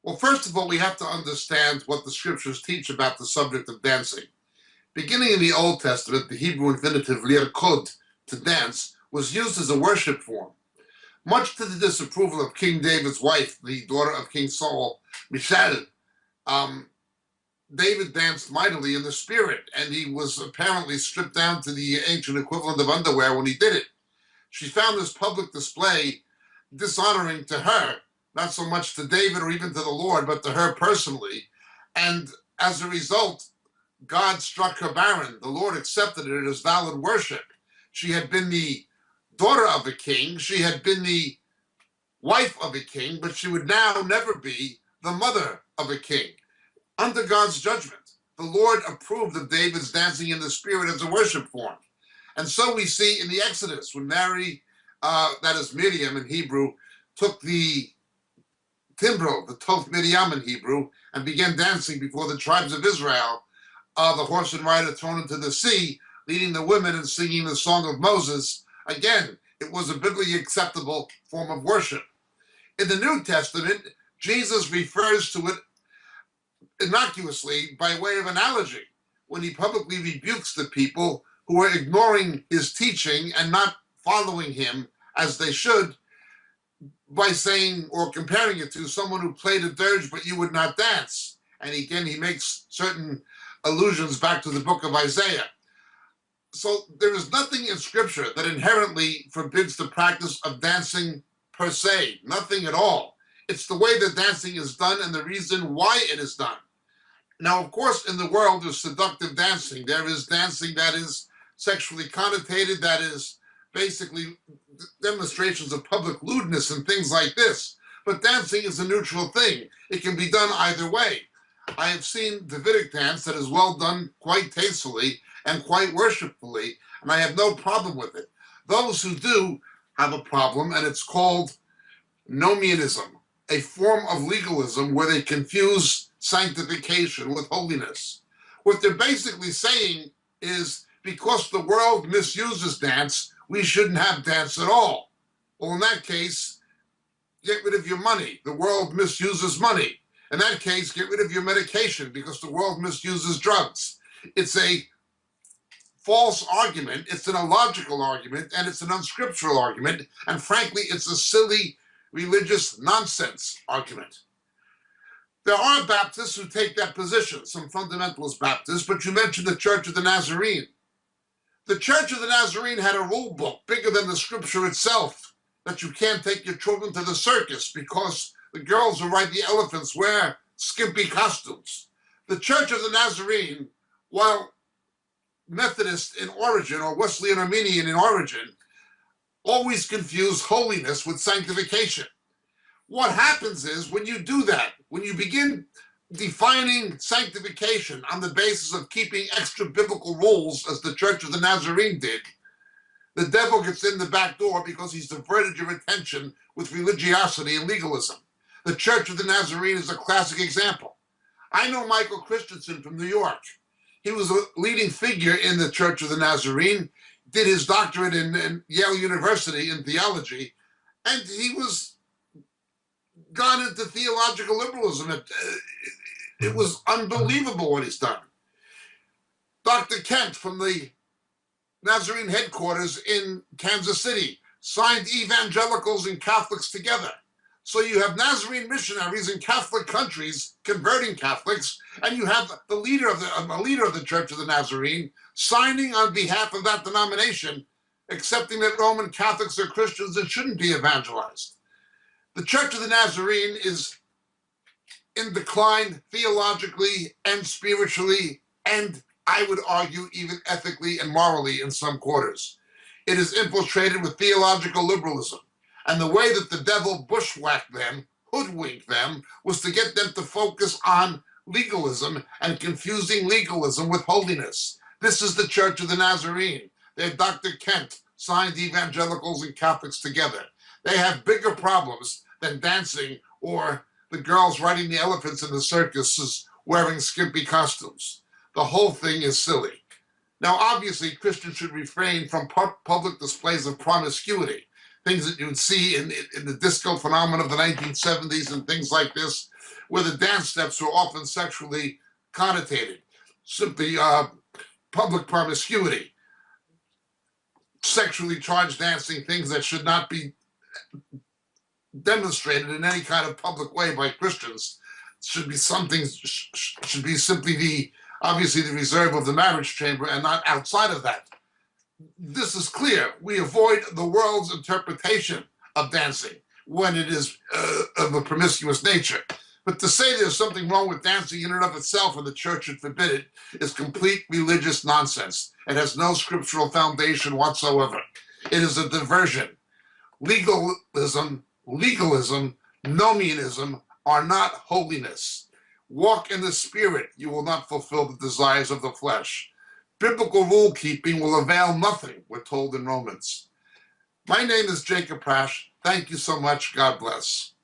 Well, first of all, we have to understand what the scriptures teach about the subject of dancing. Beginning in the Old Testament, the Hebrew infinitive lirkod, to dance, was used as a worship form. Much to the disapproval of King David's wife, the daughter of King Saul, Michal, David danced mightily in the spirit, and he was apparently stripped down to the ancient equivalent of underwear when he did it. She found this public display dishonoring to her, not so much to David or even to the Lord, but to her personally. And as a result, God struck her barren. The Lord accepted it as valid worship. She had been the daughter of a king. She had been the wife of a king, but she would now never be the mother of a king. Under God's judgment, the Lord approved of David's dancing in the spirit as a worship form. And so we see in the Exodus, when Mary, that is Miriam in Hebrew, took the timbrel, the Toth Miriam in Hebrew, and began dancing before the tribes of Israel, the horse and rider thrown into the sea, leading the women and singing the song of Moses. Again, it was a biblically acceptable form of worship. In the New Testament, Jesus refers to it innocuously by way of analogy when he publicly rebukes the people who are ignoring his teaching and not following him as they should, by saying or comparing it to someone who played a dirge but you would not dance. And again, he makes certain allusions back to the book of Isaiah. So there is nothing in Scripture that inherently forbids the practice of dancing per se, nothing at all. It's the way that dancing is done and the reason why it is done. Now, of course, in the world of seductive dancing, there is dancing that is sexually connotated, that is basically demonstrations of public lewdness and things like this. But dancing is a neutral thing. It can be done either way. I have seen Davidic dance that is well done quite tastefully and quite worshipfully, and I have no problem with it. Those who do have a problem, and it's called nomianism, a form of legalism where they confuse sanctification with holiness. What they're basically saying is because the world misuses dance, we shouldn't have dance at all. Well, in that case, get rid of your money. The world misuses money. In that case, get rid of your medication because the world misuses drugs. It's a false argument, it's an illogical argument, and it's an unscriptural argument, and frankly, it's a silly religious nonsense argument. There are Baptists who take that position, some fundamentalist Baptists, but you mentioned the Church of the Nazarene. The Church of the Nazarene had a rule book bigger than the scripture itself, that you can't take your children to the circus because the girls who ride the elephants wear skimpy costumes. The Church of the Nazarene, while Methodist in origin or Wesleyan Arminian in origin, always confuse holiness with sanctification. What happens is when you do that, when you begin defining sanctification on the basis of keeping extra biblical rules, as the Church of the Nazarene did, the devil gets in the back door because he's diverted your attention with religiosity and legalism. The Church of the Nazarene is a classic example. I know Michael Christensen from New York. He was a leading figure in the Church of the Nazarene, did his doctorate in Yale University in theology, and he was gone into theological liberalism. It was unbelievable what he's done. Dr. Kent from the Nazarene headquarters in Kansas City signed evangelicals and Catholics together. So you have Nazarene missionaries in Catholic countries converting Catholics, and you have a leader of the Church of the Nazarene signing on behalf of that denomination, accepting that Roman Catholics are Christians and shouldn't be evangelized. The Church of the Nazarene is in decline theologically and spiritually, and I would argue even ethically and morally in some quarters. It is infiltrated with theological liberalism. And the way that the devil bushwhacked them, hoodwinked them, was to get them to focus on legalism and confusing legalism with holiness. This is the Church of the Nazarene. They're Dr. Kent signed evangelicals and Catholics together. They have bigger problems than dancing or the girls riding the elephants in the circuses wearing skimpy costumes. The whole thing is silly. Now, obviously, Christians should refrain from public displays of promiscuity. things that you'd see in the disco phenomenon of the 1970s and things like this, where the dance steps were often sexually connotated. Simply public promiscuity, sexually charged dancing, things that should not be demonstrated in any kind of public way by Christians, should be something, should be simply obviously the reserve of the marriage chamber and not outside of that. This is clear. We avoid the world's interpretation of dancing when it is of a promiscuous nature. But to say there's something wrong with dancing in and of itself and the church should forbid it is complete religious nonsense. It has no scriptural foundation whatsoever. It is a diversion. Legalism, nomianism are not holiness. Walk in the Spirit, you will not fulfill the desires of the flesh. Biblical rule keeping will avail nothing, we're told in Romans. My name is Jacob Prasch. Thank you so much. God bless.